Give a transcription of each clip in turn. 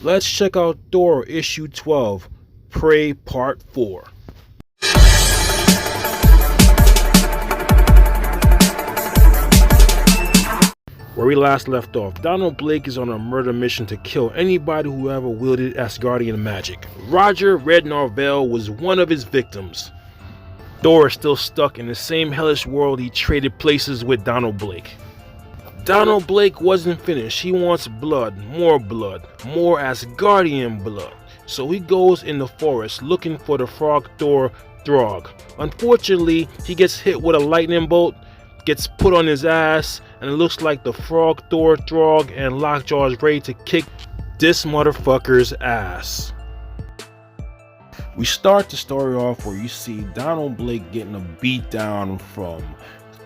Let's check out Thor issue 12, Prey Part 4. Where we last left off, Donald Blake is on a murder mission to kill anybody who ever wielded Asgardian magic. Roger Red Norvell was one of his victims. Thor is still stuck in the same hellish world he traded places with Donald Blake. Donald Blake wasn't finished. He wants blood, more Asgardian blood. So he goes in the forest looking for the frog Thor Throg. Unfortunately, he gets hit with a lightning bolt, gets put on his ass, and it looks like the frog Thor Throg and Lockjaw is ready to kick this motherfucker's ass. We start the story off where you see Donald Blake getting a beat down from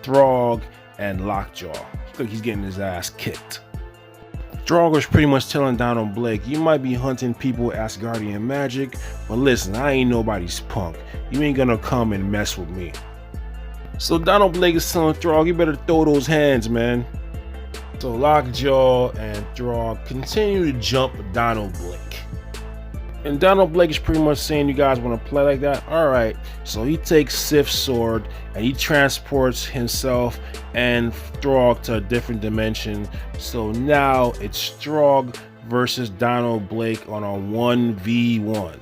Throg and Lockjaw. Looks like he's getting his ass kicked. Throg was pretty much telling Donald Blake, you might be hunting people with Asgardian magic, but listen, I ain't nobody's punk. You ain't gonna come and mess with me. So Donald Blake is telling Throg, you better throw those hands, man. So Lockjaw and Throg continue to jump Donald Blake. And Donald Blake is pretty much saying, you guys want to play like that? Alright. So he takes Sif's sword and he transports himself and Throg to a different dimension. So now it's Throg versus Donald Blake on a 1v1.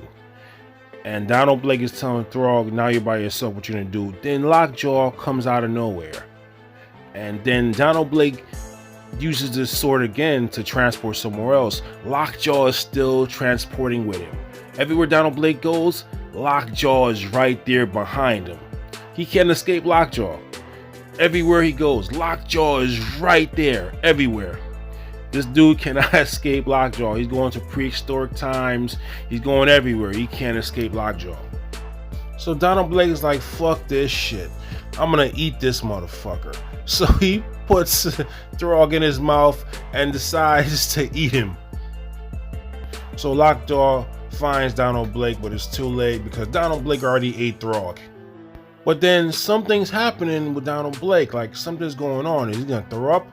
And Donald Blake is telling Throg, now you're by yourself, what you gonna do? Then Lockjaw comes out of nowhere. And then Donald Blake uses the sword again to transport somewhere else. Lockjaw is still transporting with him. Everywhere Donald Blake goes, Lockjaw is right there behind him. He can't escape Lockjaw. Everywhere he goes, Lockjaw is right there, everywhere. This dude cannot escape Lockjaw. He's going to prehistoric times. He's going everywhere. He can't escape Lockjaw. So Donald Blake is like, fuck this shit. I'm gonna eat this motherfucker. So he puts Throg in his mouth and decides to eat him. So Lockjaw finds Donald Blake, but it's too late because Donald Blake already ate Throg. But then something's happening with Donald Blake, like something's going on. Is he gonna throw up?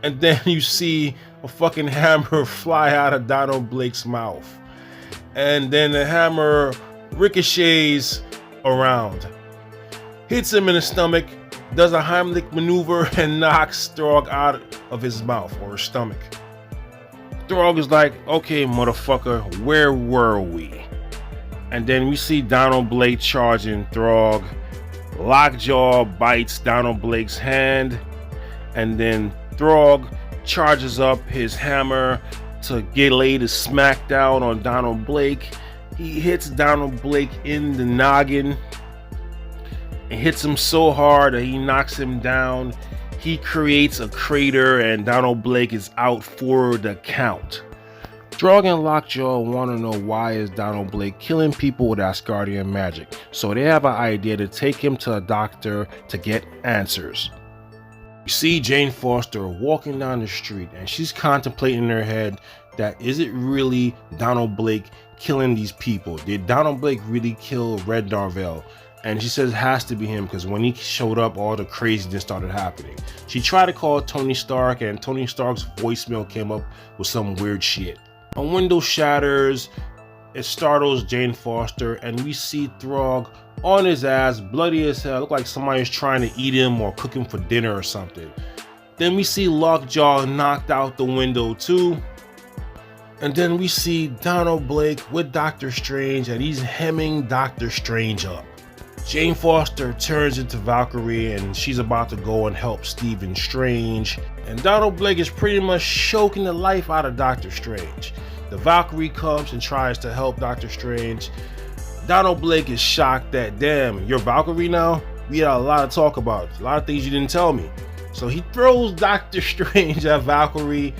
And then you see a fucking hammer fly out of Donald Blake's mouth. And then the hammer ricochets around, hits him in the stomach, does a Heimlich maneuver and knocks Throg out of his mouth or his stomach. Throg is like, okay, motherfucker, where were we? And then we see Donald Blake charging Throg. Lockjaw bites Donald Blake's hand, and then Throg charges up his hammer to get laid a smack down on Donald Blake. He hits Donald Blake in the noggin. It hits him so hard that he knocks him down. He creates a crater and Donald Blake is out for the count. Throg and Lockjaw want to know why is Donald Blake killing people with Asgardian magic. So they have an idea to take him to a doctor to get answers. You see Jane Foster walking down the street and she's contemplating in her head that is it really Donald Blake killing these people? Did Donald Blake really kill Red Norvell? And she says it has to be him because when he showed up, all the craziness started happening. She tried to call Tony Stark and Tony Stark's voicemail came up with some weird shit. A window shatters, it startles Jane Foster, and we see Throg on his ass, bloody as hell. Look like somebody's trying to eat him or cook him for dinner or something. Then we see Lockjaw knocked out the window too. And then we see Donald Blake with Doctor Strange, and he's hemming Doctor Strange up. Jane Foster turns into Valkyrie and she's about to go and help Stephen Strange. And Donald Blake is pretty much choking the life out of Doctor Strange. The Valkyrie comes and tries to help Doctor Strange. Donald Blake is shocked that, damn, you're Valkyrie now? We had a lot to talk about. A lot of things you didn't tell me. So he throws Doctor Strange at Valkyrie.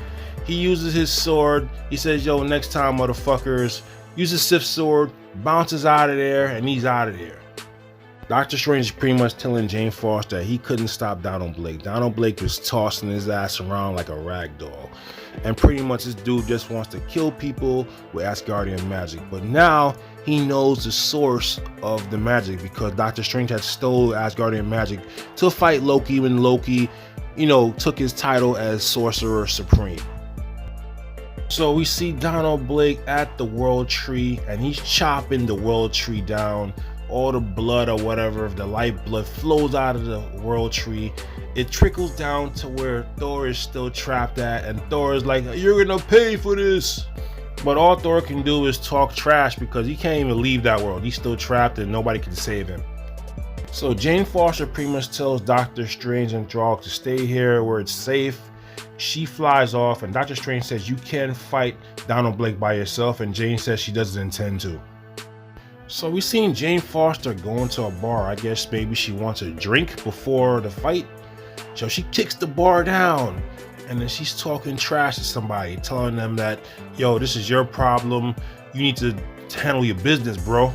He uses his sword. He says, yo, next time, motherfuckers. Uses Sif's sword, bounces out of there, and he's out of there. Doctor Strange is pretty much telling Jane Foster that he couldn't stop Donald Blake. Donald Blake was tossing his ass around like a rag doll. And pretty much this dude just wants to kill people with Asgardian magic. But now he knows the source of the magic because Doctor Strange had stole Asgardian magic to fight Loki when Loki, took his title as Sorcerer Supreme. So we see Donald Blake at the World Tree, and he's chopping the World Tree down. All the blood or whatever, the life blood flows out of the World Tree. It trickles down to where Thor is still trapped at, and Thor is like, "You're gonna pay for this." But all Thor can do is talk trash because he can't even leave that world. He's still trapped and nobody can save him. So Jane Foster pretty much tells Doctor Strange and Throg to stay here where it's safe. She flies off, and Doctor Strange says you can't fight Donald Blake by yourself, and Jane says she doesn't intend to. So we seen Jane Foster go into a bar. I guess maybe she wants a drink before the fight. So she kicks the bar down, and then she's talking trash to somebody, telling them that, yo, this is your problem. You need to handle your business, bro.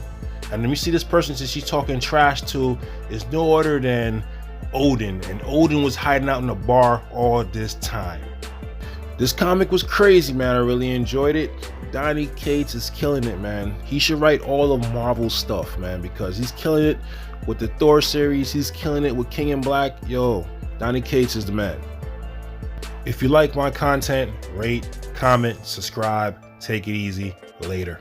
And then we see this person that she's talking trash to is no other than Odin, and Odin was hiding out in the bar all this time. This comic was crazy, man. I really enjoyed it. Donny Cates is killing it, man. He should write all of Marvel stuff, man, because he's killing it with the Thor series. He's killing it with King in Black. Yo, Donny Cates is the man. If you like my content, rate, comment, subscribe. Take it easy. Later.